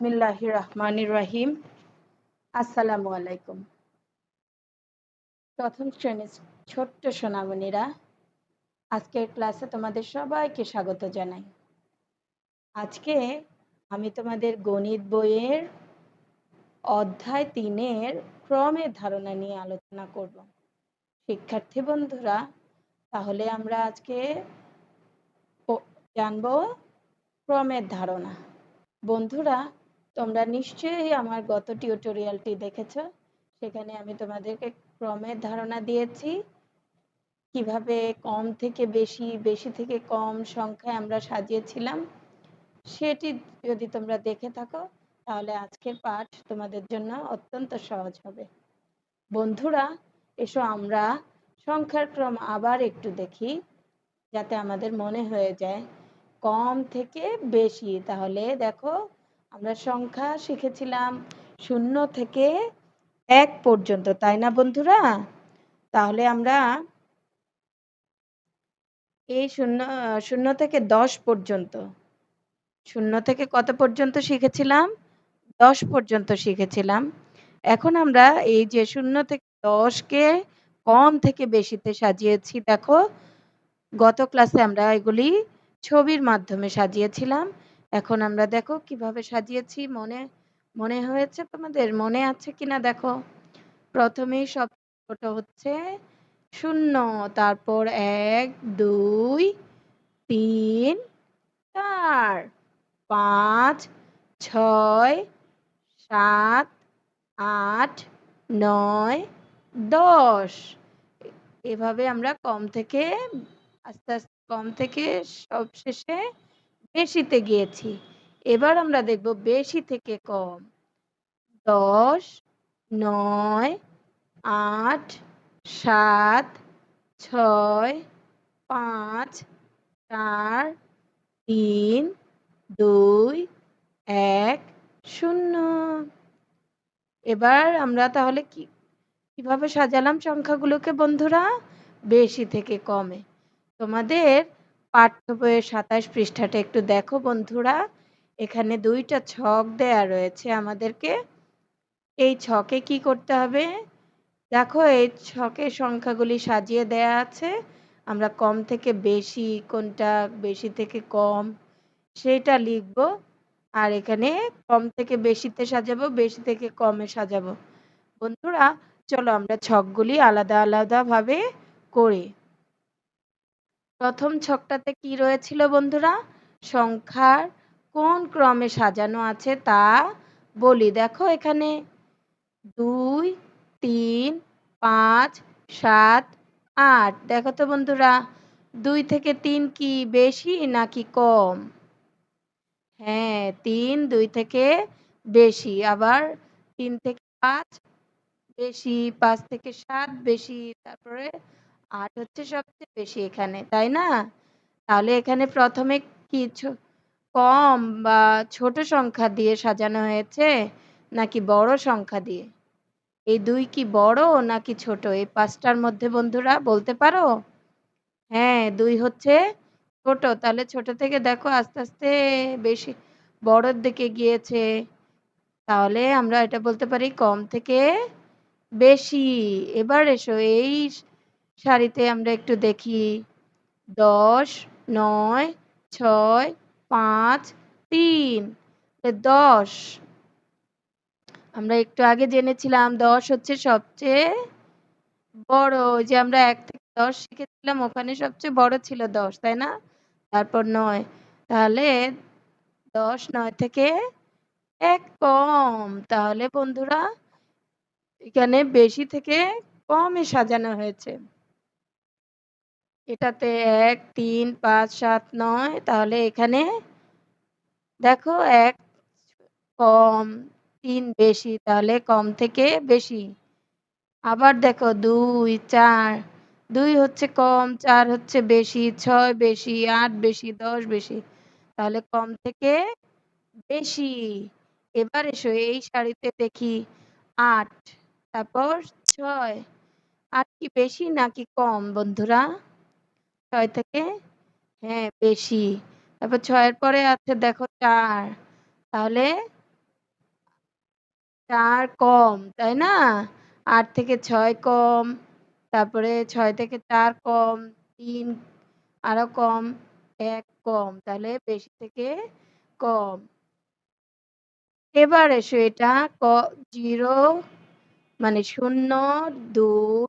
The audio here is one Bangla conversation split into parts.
বিসমিল্লাহির রহমানির রহিম। আসসালামু আলাইকুম। প্রথম শ্রেণীর ছোট্ট সোনামণিরা, আজকের ক্লাসে তোমাদের সবাইকে স্বাগত জানাই। আজকে আমি তোমাদের গণিত বইয়ের অধ্যায় 3-এর ক্রমের ধারণা নিয়ে আলোচনা করব। শিক্ষার্থী বন্ধুরা, তাহলে আমরা আজকে জানব ক্রমের ধারণা। বন্ধুরা, তোমরা নিশ্চয়ই আমার গত টিউটোরিয়ালটি দেখেছো। সেখানে আমি তোমাদেরকে ক্রমের ধারণা দিয়েছি, কিভাবে কম থেকে বেশি, বেশি থেকে কম সংখ্যায় আমরা সাজিয়েছিলাম। সেটি যদি তোমরা দেখে থাকো, তাহলে আজকের পাঠ তোমাদের জন্য অত্যন্ত সহজ হবে। বন্ধুরা, এসো আমরা সংখ্যার ক্রম আবার একটু দেখি, যাতে আমাদের মনে হয়ে যায় কম থেকে বেশি। তাহলে দেখো, আমরা সংখ্যা শিখেছিলাম 0 থেকে 1 পর্যন্ত, তাই না বন্ধুরা? তাহলে আমরা এই 0 থেকে 10 পর্যন্ত, 0 থেকে কত পর্যন্ত শিখেছিলাম? 10 পর্যন্ত শিখেছিলাম। এখন আমরা এই যে 0 থেকে 10-কে কম থেকে বেশিতে সাজিয়েছি। দেখো, গত ক্লাসে আমরা এগুলি ছবির মাধ্যমে সাজিয়েছিলাম। এখন আমরা দেখো কিভাবে সাজিয়েছি। মনে হয়েছে তোমাদের? মনে আছে কিনা দেখো। প্রথমেই সব ছোট হচ্ছে 0, তারপর 1, 2, 3, 4, 5, 6, 7, 8, 9, 10। এভাবে আমরা কম থেকে আস্তে আস্তে কম থেকে সবশেষে বেশিতে গিয়েছি। এবার আমরা দেখব বেশি থেকে কম। 10, 9, 8, 7, 6, 5, 4, 3, 2, 1, 0। এবার আমরা তাহলে কিভাবে সাজালাম সংখ্যাগুলোকে বন্ধুরা? বেশি থেকে কমে। তোমাদের পাঠ্য বইয়ের 27 পৃষ্ঠাটা একটু দেখো বন্ধুরা। এখানে 2টা ছক দেয়া রয়েছে আমাদেরকে। এই ছকে কি করতে হবে? দেখো, এই ছকে সংখ্যাগুলি সাজিয়ে দেয়া আছে। আমরা কম থেকে বেশি কোনটা, বেশি থেকে কম সেটা লিখব। আর এখানে কম থেকে বেশিতে সাজাবো, বেশি থেকে কমে সাজাবো। বন্ধুরা, চলো আমরা ছকগুলি আলাদা আলাদা ভাবে করি। প্রথম ছকটাতে কি রয়েছিল বন্ধুরা? সংখ্যার কোন ক্রমে সাজানো আছে তা বলি। দেখো এখানে 2, 3, 5, 7, 8। দেখো তো বন্ধুরা, 2 থেকে 3 কি বেশি নাকি কম? হ্যাঁ, 3 2 থেকে বেশি। আবার 3 থেকে 5 বেশি, 5 থেকে 7 বেশি, তারপরে 8 হচ্ছে সবচেয়ে বেশি এখানে, তাই না? তাহলে এখানে প্রথমে কি কম বা ছোট সংখ্যা দিয়ে সাজানো হয়েছে নাকি বড় সংখ্যা দিয়ে? এই 2 কি বড় নাকি ছোট? এই 5টার মধ্যে বন্ধুরা বলতে পারো? হ্যাঁ, 2 হচ্ছে ছোট। তাহলে ছোট থেকে দেখো আস্তে আস্তে বেশি বড়র দিকে গিয়েছে। তাহলে আমরা এটা বলতে পারি কম থেকে বেশি। এবার এসো এই সারিতে আমরা একটু দেখি। 10, 9, 6, 5, 3। 10 আমরা একটু আগে জেনেছিলাম 10 হচ্ছে সবচেয়ে বড়। ওই যে আমরা 1 থেকে 10 শিখেছিলাম, ওখানে সবচেয়ে বড় ছিল 10, তাই না? তারপর 9। তাহলে 10 9 থেকে 1 কম। তাহলে বন্ধুরা, এখানে বেশি থেকে কমে সাজানো হয়েছে। এটাতে 1, 3, 5, 7, 9। তাহলে এখানে দেখো 1 কম, 3 বেশি, তাহলে কম থেকে বেশি। আবার দেখো 2, 4। 2 হচ্ছে কম, 4 হচ্ছে বেশি, 6 বেশি, 8 বেশি, 10 বেশি। তাহলে কম থেকে বেশি। এবার এসো এই সারিতে দেখি 8, তারপর 6। 8 কি বেশি নাকি কম বন্ধুরা? 6 থেকে হ্যাঁ বেশি। তারপর 6 এর পরে আছে দেখো 4। তাহলে ৪ কম, তাই না? ৮ থেকে ৬ কম, তারপরে ৬ থেকে ৪ কম, ৩ আরো কম, ১ কম। তাহলে বেশি থেকে কম। এবার এসো এটা ক 0 মানে ০, ২,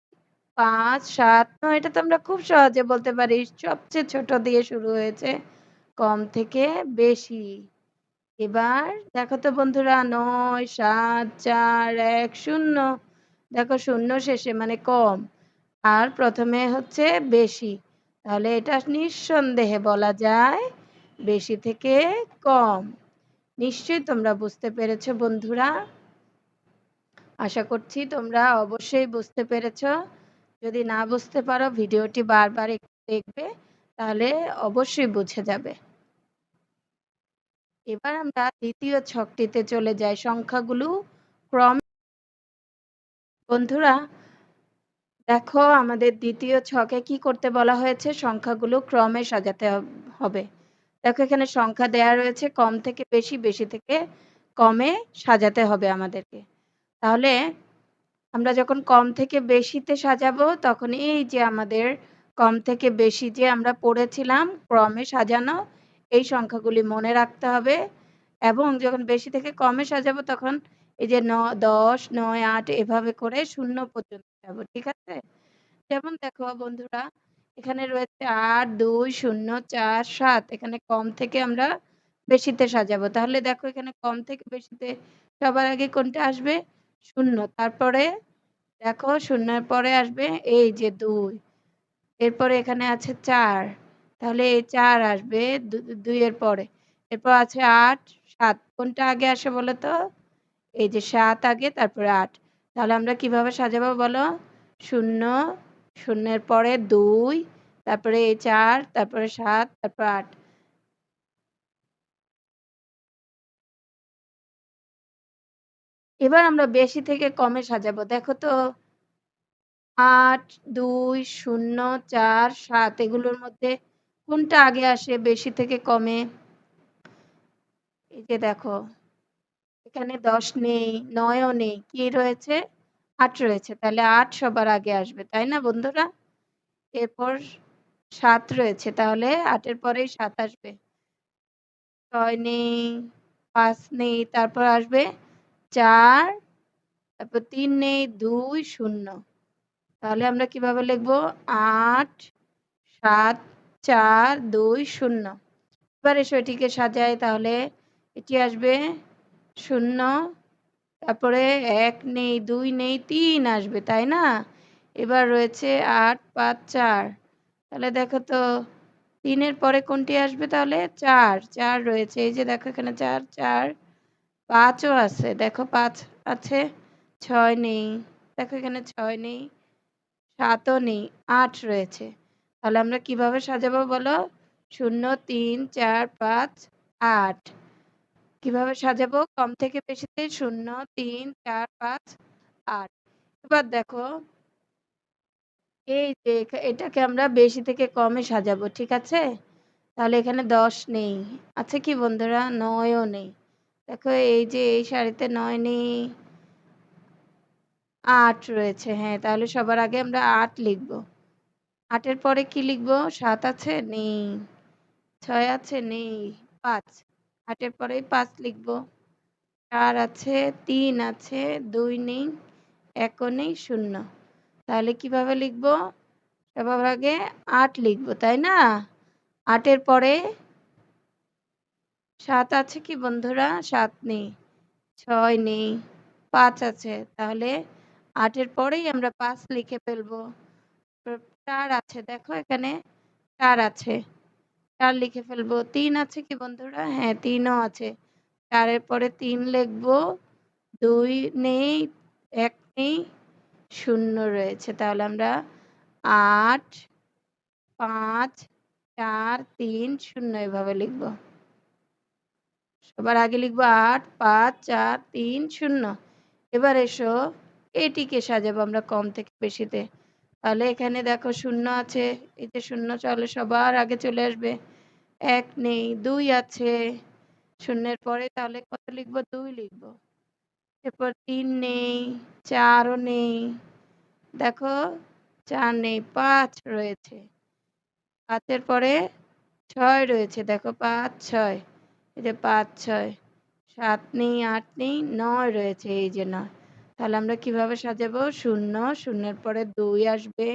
৫, ৭, ৯ এটা তো আমরা খুব সহজে বলতে পারি। সবচেয়ে ছোট দিয়ে শুরু হয়েছে। কম থেকে বেশি। এবার দেখো তো বন্ধুরা ৯, ৭, ৪, ১, ০ দেখো ০ শেষে মানে কম। আর ১ম এ হচ্ছে বেশি। তাহলে এটা নিঃসন্দেহে বলা যায় বেশি থেকে কম। নিশ্চয়ই তোমরা বুঝতে পেরেছ বন্ধুরা। আশা করছি তোমরা অবশ্যই বুঝতে পেরেছ। যদি না বুঝতে পারো ভিডিওটি বারবার একটু দেখবে তাহলে অবশ্যই বুঝে যাবে। এবার আমরা দ্বিতীয় ছকটিতে চলে যাই। সংখ্যাগুলো ক্রমে বন্ধুরা দেখো আমাদের দ্বিতীয় ছকে কি করতে বলা হয়েছে? সংখ্যাগুলো ক্রমে সাজাতে হবে। দেখো এখানে সংখ্যা দেয়া রয়েছে কম থেকে বেশি, বেশি থেকে কমে সাজাতে হবে আমাদেরকে। তাহলে আমরা যখন কম থেকে বেশিতে সাজাবো তখন এই যে আমাদের কম থেকে বেশি যে আমরা পড়েছিলাম ক্রমে সাজানো এই সংখ্যাগুলি মনে রাখতে হবে এবং যখন বেশি থেকে কমে সাজাবো তখন এই যে ১০, ৯, ৮ এভাবে করে ০ পর্যন্ত যাবো। ঠিক আছে? যেমন দেখো বন্ধুরা এখানে রয়েছে ৮, ২, ০, ৪, ৭ এখানে কম থেকে আমরা বেশিতে সাজাবো। তাহলে দেখো এখানে কম থেকে বেশিতে সবার আগে কোনটা আসবে? ০ তারপরে দেখো ০ এর পরে আসবে এই যে ২ এরপরে এখানে আছে ৪ তাহলে এই ৪ আসবে ২ এর পরে। এরপর আছে ৮, ৭ কোনটা আগে আসে বলো তো? এই যে ৭ আগে তারপরে ৮ তাহলে আমরা কিভাবে সাজাবো বলো? ০, ০ এর পরে ২ তারপরে এই ৪ তারপরে ৭ তারপর ৮ এবার আমরা বেশি থেকে কমে সাজাবো। দেখো তো ৮, ২, ০, ৪, ৭ এগুলোর মধ্যে কোনটা আগে আসে বেশি থেকে কমে? এই যে দেখো এখানে ১০ নেই, ৯ ও নেই। কি রয়েছে? ৮ রয়েছে। তাহলে ৮ সবার আগে আসবে। তাই না বন্ধুরা? এরপর ৭ রয়েছে। তাহলে ৮ এর পরেই ৭ আসবে। ৬ নেই, ৫ নেই। তারপর আসবে ৪, তারপর ৩ নেই, ২, ০ তাহলে আমরা কিভাবে লিখব? ৮, ৭, ৪, ২, ০ এবার এসো এটিকে সাজাই তাহলে এটি আসবে ০ তারপরে ১ নেই, ২ নেই, ৩ আসবে তাই না? এবার রয়েছে ৮, ৫, ৪ তাহলে দেখো তো ৩ এর পরে কোনটি আসবে তাহলে? ৪, ৪ রয়েছে। এই যে দেখো এখানে ৪, ৪ ৫ ও আছে। দেখো ৫ আছে, ৬ নেই। দেখো এখানে ৬ নেই, ৭ ও নেই, ৮ রয়েছে। তাহলে আমরা কিভাবে সাজাবো বলো? ০, ৩, ৪, ৫, ৮ কিভাবে সাজাবো? কম থেকে বেশিতে ০, ৩, ৪, ৫, ৮ এবার দেখো এই যে এটাকে আমরা বেশি থেকে কমে সাজাবো। ঠিক আছে? তাহলে এখানে ১০ নেই। আছে কি বন্ধুরা? ৯ ও নেই। দেখো এই যে এই সারিতে ৯ নেই, ৮ রয়েছে। হ্যাঁ, তাহলে সবার আগে আমরা ৮ লিখব। ৮ এর পরে কি লিখব? ৭ আছে? নেই। ৬ আছে? নেই। ৫ ৮ এর পরেই ৫ লিখব। ৪ আছে, ৩ আছে, ২ নেই, ১ ও নেই, ০ তাহলে কিভাবে লিখব? সবার আগে ৮ লিখব, তাই না? ৮ এর পরে ৭ আছে কি বন্ধুরা? ৭ নেই, ৬ নেই, ৫ আছে। তাহলে ৮ এর পরেই আমরা ৫ লিখে ফেলব। ৪ আছে দেখো এখানে ৪ আছে। ৪ লিখে ফেলব। ৩ আছে কি বন্ধুরা? হ্যাঁ, ৩ ও আছে। ৪ এর পরে ৩ লিখব। ২ নেই, ১ নেই, ০ রয়েছে। তাহলে আমরা ৮, ৫, ৪, ৩, ০ এভাবে লিখব। সবার আগে লিখব ৮, ৫, ৪, ৩, ০ এবার এসো এটিকে সাজাবো আমরা কম থেকে বেশিতে। তাহলে এখানে দেখো ০ আছে। এই যে ০ চলে সবার আগে চলে আসবে। ১ নেই, ২ আছে। ০ এর পরে তাহলে কত লিখব? ২ লিখব। এরপর ৩ নেই, ৪ ও নেই। দেখো ৪ নেই, ৫ রয়েছে। ৫ এর পরে ৬ রয়েছে। দেখো ৫, ৬। এই যে ৫, ৬। ৭ নেই, ৮ নেই, ৯ রয়েছে। এই যে ৯। তাহলে আমরা কিভাবে সাজাবো? ০, ০ এর পরে ২ আসবে।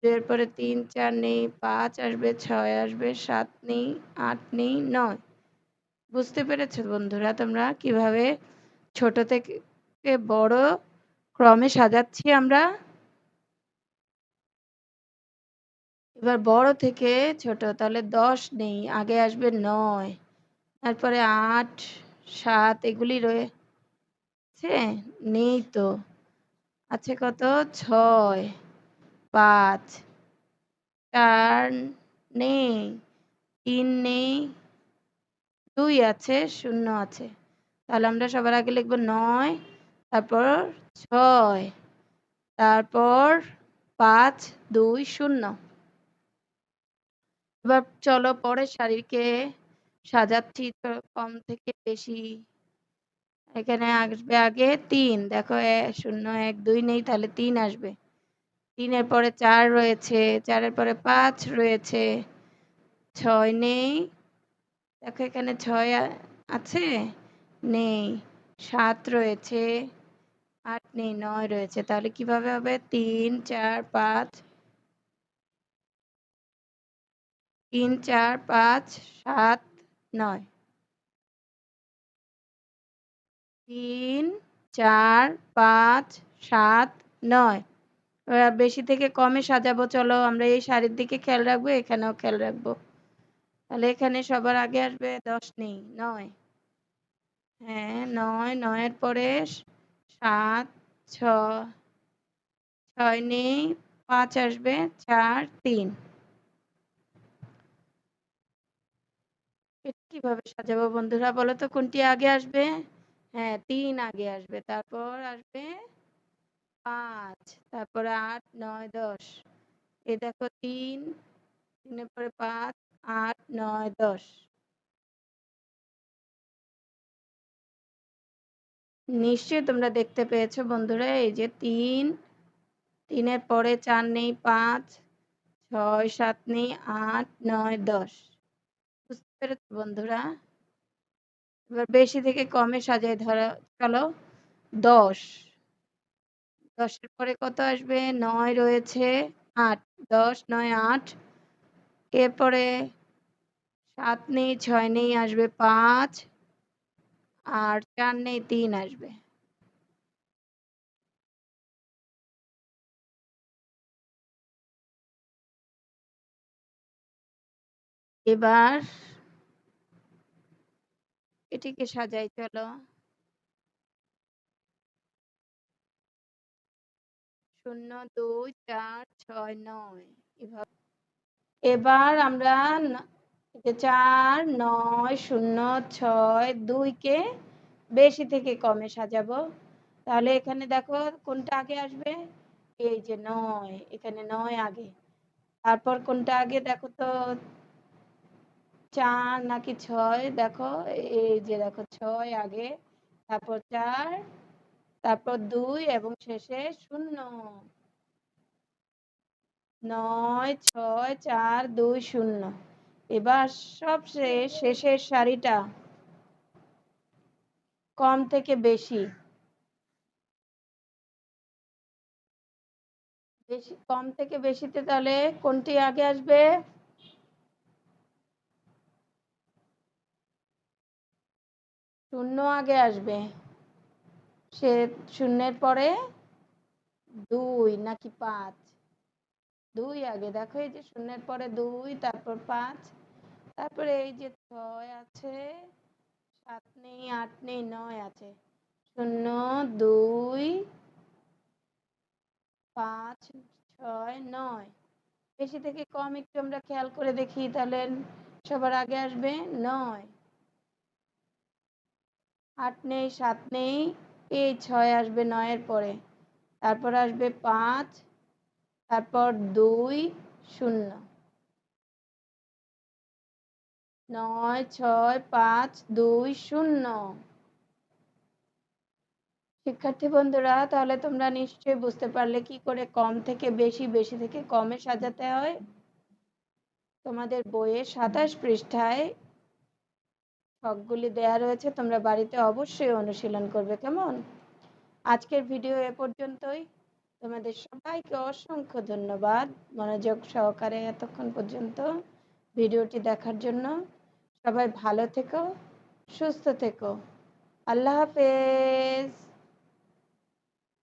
২ এর পরে ৩, ৪ নেই, ৫ আসবে, ৬ আসবে, ৭ নেই, ৮ নেই, ৯। বুঝতে পেরেছো বন্ধুরা তোমরা কিভাবে ছোট থেকে বড় ক্রমে সাজাচ্ছি আমরা? এবার বড় থেকে ছোট তাহলে ১০ নেই, আগে আসবে ৯, তারপরে ৮, ৭ এগুলি রয়েছে? নেই তো। আছে কত? ৬, ৫, ৪ নেই, ৩ নেই, ২ আছে, ০ আছে। তাহলে আমরা সবার আগে লিখব ৯, তারপর ৬, তারপর ৫, ২, ০। এবার চলো পরের সারিকে সাজাচ্ছি তো কম থেকে বেশি। এখানে আসবে আগে ৩। দেখো ০, ১, ২ নেই তাহলে ৩ আসবে। ৩ এর পরে ৪ রয়েছে, ৪ এর পরে ৫ রয়েছে, ৬ নেই। দেখো এখানে ৬ আছে? নেই। ৭ রয়েছে, ৮ নেই, ৯ রয়েছে। তাহলে কিভাবে হবে? ৩, ৪, ৫, ৩, ৪, ৫, ৭, ৯। ৩, ৪, ৫, ৭, ৯। বেশি থেকে কমে সাজাবো চলো আমরা এই শাড়ির দিকে খেয়াল রাখবো, এখানেও খেয়াল রাখবো। তাহলে এখানে সবার আগে আসবে ১০ নেই, ৯। হ্যাঁ ৯, ৯ এর পরে ৭, ৬ নেই, ৫ আসবে, ৪, ৩। এটা কিভাবে সাজাবো বন্ধুরা বলো তো কোনটি আগে আসবে? হ্যাঁ ৩ আগে আসবে, তারপর আসবে ৫, তারপরে ৮, ৯, ১০। এই দেখো ৩, ৩ এর পরে ৫, ৮, ৯, ১০। নিশ্চয়ই তোমরা দেখতে পেয়েছো বন্ধুরা এই যে ৩, ৩ এর পরে ৪ নেই, ৫, ৬, ৭ নেই, ৮, ৯, ১০। বুঝতে পেরেছো বন্ধুরা? এবার বেশি থেকে কমে সাজাই ধরো চলো ১০। ১০ এর পরে কত আসবে? ৯ রয়েছে, ৮। ১০, ৯, ৮। এরপরে ৭ নেই, ৬ নেই, আসবে ৫ আর ৪ নেই, ৩ আসবে। এবার এটিকে সাজাই চলো। ০, ২, ৪, ৬, ৯ এভাবে। এবার আমরা ৪, ৯, ০, ৬, ২ কে বেশি থেকে কমে সাজাবো। তাহলে এখানে দেখো কোনটা আগে আসবে? এই যে ৯, এখানে ৯ আগে। তারপর কোনটা আগে দেখো তো ৪ নাকি ৬? দেখো এই যে দেখো ৬ আগে, তারপর ৪, তারপর ২ এবং শেষে ০। ৯, ৬, ৪, ২, ০। এবার সবচেয়ে শেষের সারিটা কম থেকে বেশি। বেশি কম থেকে বেশিতে তাহলে কোনটি আগে আসবে? ০ আগে আসবে। সে ০ এর পরে ২ নাকি ৫? ২ আগে। দেখো এই যে ০ এর পরে ২, তারপর ৫, তারপরে এই যে ৬ আছে, ৭ নেই, ৮ নেই, ৯ আছে। ০, ২, ৫, ৬, ৯। বেশি থেকে কম একটু আমরা খেয়াল করে দেখি তাহলে সবার আগে আসবে ৯। ৮ নেই, ৭ নেই, এই ৬ আসবে ৯ এর পরে। তারপর আসবে ৫, তারপর ২, ০। ৯, ৬, ৫, ২, ০। শিক্ষার্থী বন্ধুরা, তাহলে তোমরা নিশ্চয়ই বুঝতে পারলে কি করে কম থেকে বেশি, বেশি থেকে কমে সাজাতে হয়। তোমাদের বইয়ের ২৭ পৃষ্ঠায় ছকগুলি দেয়া রয়েছে, তোমরা বাড়িতে অবশ্যই অনুশীলন করবে, কেমন? আজকের ভিডিও এ পর্যন্তই। তোমাদের সবাইকে অসংখ্য ধন্যবাদ মনোযোগ সহকারে এতক্ষণ পর্যন্ত ভিডিওটি দেখার জন্য। সবাই ভালো থেকো, সুস্থ থেকো। আল্লাহ হাফেজ।